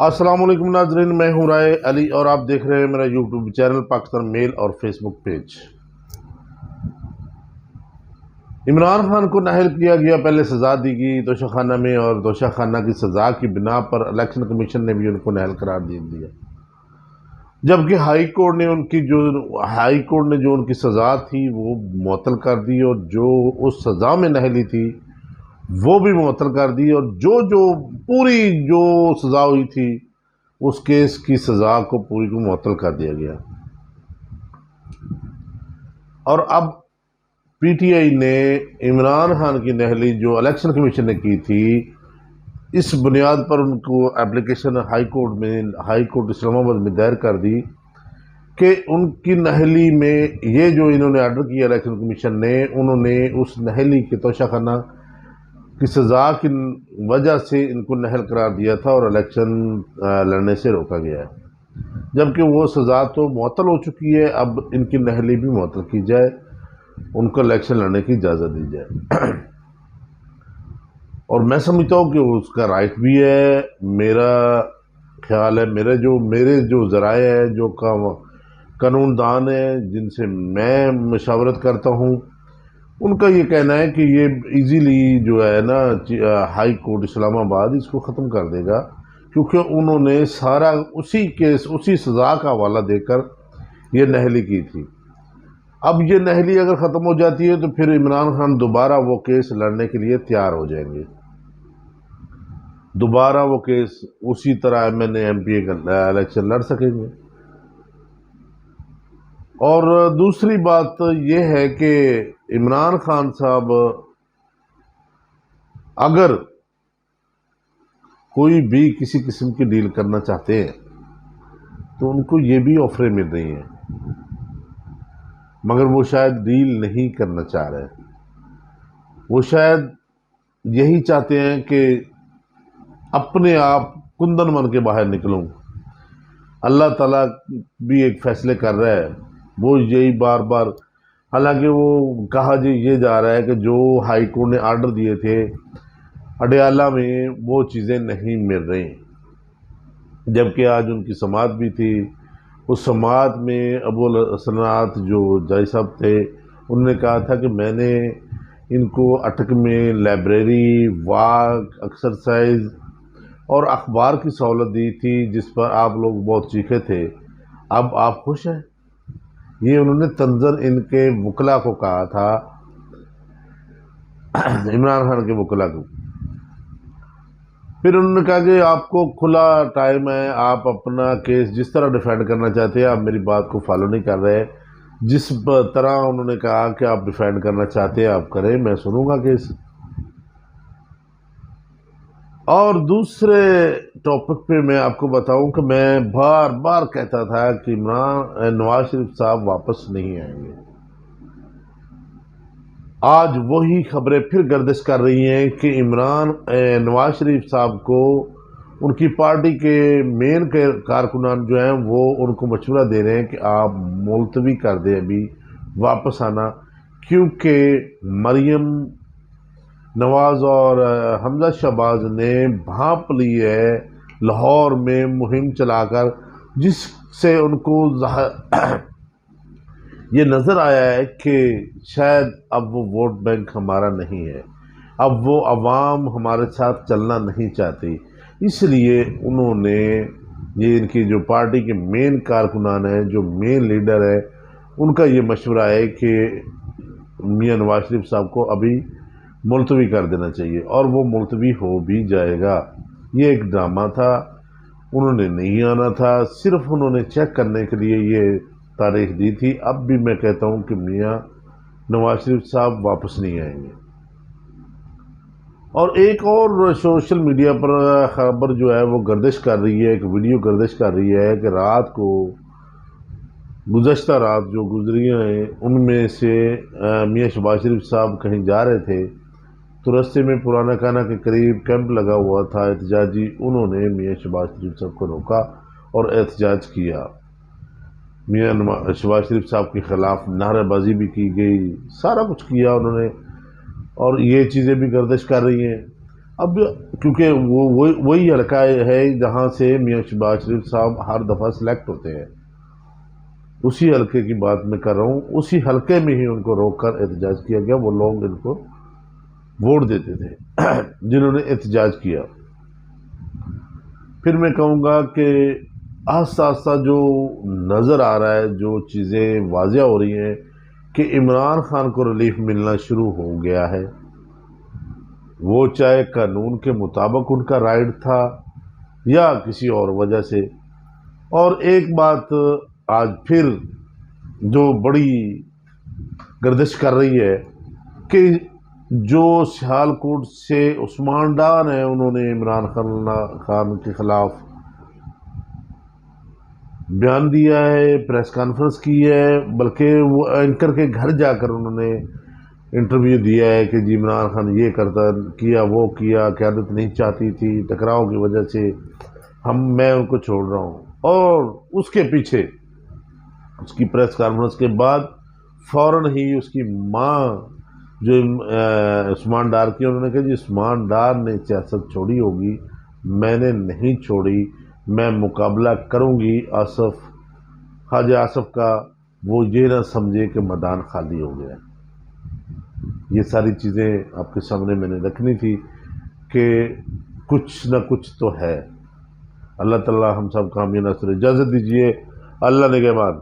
السلام علیکم ناظرین، میں ہوں رائے علی اور آپ دیکھ رہے ہیں میرا یوٹیوب چینل پاکستان میل اور فیس بک پیج۔ عمران خان کو نااہل کیا گیا، پہلے سزا دی گئی توشہ خانہ میں، اور توشہ خانہ کی سزا کی بنا پر الیکشن کمیشن نے بھی ان کو نااہل قرار دے دیا، جبکہ ہائی کورٹ نے جو ان کی سزا تھی وہ معطل کر دی، اور جو اس سزا میں نااہلی تھی وہ بھی معطل کر دی، اور جو پوری جو سزا ہوئی تھی اس کیس کی سزا کو پوری کو معطل کر دیا گیا۔ اور اب پی ٹی آئی نے عمران خان کی نااہلی جو الیکشن کمیشن نے کی تھی، اس بنیاد پر ان کو اپلیکیشن ہائی کورٹ اسلام آباد میں دائر کر دی کہ ان کی نااہلی میں یہ جو انہوں نے آرڈر کیا الیکشن کمیشن نے، انہوں نے اس نااہلی کے توشہ خانہ کی سزا کی وجہ سے ان کو نااہل قرار دیا تھا اور الیکشن لڑنے سے روکا گیا ہے، جبکہ وہ سزا تو معطل ہو چکی ہے۔ اب ان کی نااہلی بھی معطل کی جائے، ان کو الیکشن لڑنے کی اجازت دی جائے، اور میں سمجھتا ہوں کہ اس کا رائٹ بھی ہے۔ میرا خیال ہے، میرے جو ذرائع ہیں، جو قانون دان ہیں جن سے میں مشاورت کرتا ہوں، ان کا یہ کہنا ہے کہ یہ ایزیلی جو ہے نا ہائی کورٹ اسلام آباد اس کو ختم کر دے گا، کیونکہ انہوں نے سارا اسی سزا کا حوالہ دے کر یہ نااہلی کی تھی۔ اب یہ نااہلی اگر ختم ہو جاتی ہے تو پھر عمران خان دوبارہ وہ کیس لڑنے کے لیے تیار ہو جائیں گے، دوبارہ وہ کیس اسی طرح M N A M P A کا الیکشن لڑ سکیں گے۔ اور دوسری بات یہ ہے کہ عمران خان صاحب اگر کوئی بھی کسی قسم کی ڈیل کرنا چاہتے ہیں تو ان کو یہ بھی آفریں مل رہی ہیں، مگر وہ شاید ڈیل نہیں کرنا چاہ رہے، وہ شاید یہی چاہتے ہیں کہ اپنے آپ کندن بن کے باہر نکلوں۔ اللہ تعالیٰ بھی ایک فیصلے کر رہا ہے، وہ یہی بار بار، حالانکہ وہ کہا یہ جا رہا ہے کہ جو ہائی کورٹ نے آرڈر دیے تھے اڈیالہ میں وہ چیزیں نہیں مل رہی، جبکہ آج ان کی سماعت بھی تھی۔ اس سماعت میں ابو الحسنات جو جج صاحب تھے، انہوں نے کہا تھا کہ میں نے ان کو اٹک میں لائبریری، واک، ایکسرسائز اور اخبار کی سہولت دی تھی، جس پر آپ لوگ بہت چیخے تھے۔ اب آپ خوش ہیں؟ یہ انہوں نے طنزاً ان کے وکلا کو کہا تھا، عمران خان کے وکلا کو۔ پھر انہوں نے کہا کہ آپ کو کھلا ٹائم ہے، آپ اپنا کیس جس طرح ڈیفینڈ کرنا چاہتے ہیں، آپ میری بات کو فالو نہیں کر رہے۔ جس طرح انہوں نے کہا کہ آپ ڈیفینڈ کرنا چاہتے ہیں آپ کریں، میں سنوں گا کیس۔ اور دوسرے ٹاپک پہ میں آپ کو بتاؤں کہ میں بار بار کہتا تھا کہ نواز شریف صاحب واپس نہیں آئیں گے۔ آج وہی خبریں پھر گردش کر رہی ہیں کہ نواز شریف صاحب کو ان کی پارٹی کے مین کارکنان جو ہیں وہ ان کو مشورہ دے رہے ہیں کہ آپ ملتوی کر دیں ابھی واپس آنا، کیونکہ مریم نواز اور حمزہ شہباز نے بھانپ لی ہے لاہور میں مہم چلا کر، جس سے ان کو یہ نظر آیا ہے کہ شاید اب وہ ووٹ بینک ہمارا نہیں ہے، اب وہ عوام ہمارے ساتھ چلنا نہیں چاہتی، اس لیے انہوں نے یہ ان کی جو پارٹی کے مین کارکنان ہیں، جو مین لیڈر ہے، ان کا یہ مشورہ ہے کہ میاں نواز شریف صاحب کو ابھی ملتوی کر دینا چاہیے، اور وہ ملتوی ہو بھی جائے گا۔ یہ ایک ڈرامہ تھا، انہوں نے نہیں آنا تھا، صرف انہوں نے چیک کرنے کے لیے یہ تاریخ دی تھی۔ اب بھی میں کہتا ہوں کہ میاں نواز شریف صاحب واپس نہیں آئیں گے۔ اور ایک اور سوشل میڈیا پر خبر جو ہے وہ گردش کر رہی ہے، ایک ویڈیو گردش کر رہی ہے کہ رات کو گزشتہ رات جو گزری ہیں ان میں سے میاں شہباز شریف صاحب کہیں جا رہے تھے تو رستے میں پرانا کھانا کے قریب کیمپ لگا ہوا تھا احتجاجی، انہوں نے میاں شہباز شریف صاحب کو روکا اور احتجاج کیا۔ میاں شہباز شریف صاحب کے خلاف نعرہ بازی بھی کی گئی، سارا کچھ کیا انہوں نے، اور یہ چیزیں بھی گردش کر رہی ہیں۔ اب کیونکہ وہی حلقہ ہے جہاں سے میاں شہباز شریف صاحب ہر دفعہ سلیکٹ ہوتے ہیں، اسی حلقے کی بات میں کر رہا ہوں، اسی حلقے میں ہی ان کو روک کر احتجاج کیا گیا، وہ لوگ ان کو ووٹ دیتے تھے جنہوں نے احتجاج کیا۔ پھر میں کہوں گا کہ آہستہ آہستہ جو نظر آ رہا ہے، جو چیزیں واضح ہو رہی ہیں کہ عمران خان کو ریلیف ملنا شروع ہو گیا ہے، وہ چاہے قانون کے مطابق ان کا رائٹ تھا یا کسی اور وجہ سے۔ اور ایک بات آج پھر جو بڑی گردش کر رہی ہے کہ جو سیالکوٹ سے عثمان ڈار ہیں، انہوں نے عمران خان کے خلاف بیان دیا ہے، پریس کانفرنس کی ہے، بلکہ وہ اینکر کے گھر جا کر انہوں نے انٹرویو دیا ہے کہ جی عمران خان یہ کرتا کیا، وہ کیا، قیادت نہیں چاہتی تھی، ٹکراؤ کی وجہ سے میں ان کو چھوڑ رہا ہوں۔ اور اس کے پیچھے اس کی پریس کانفرنس کے بعد فوراً ہی اس کی ماں جو عثمان ڈار کی، انہوں نے کہا جی عثمان ڈار نے سیاست چھوڑی ہوگی، میں نے نہیں چھوڑی، میں مقابلہ کروں گی خواجہ آصف کا، وہ یہ نہ سمجھے کہ میدان خالی ہو گیا۔ یہ ساری چیزیں آپ کے سامنے میں نے رکھنی تھی کہ کچھ نہ کچھ تو ہے۔ اللہ تعالی ہم سب کامیاب نصر، اجازت دیجیے، اللہ نگہبان۔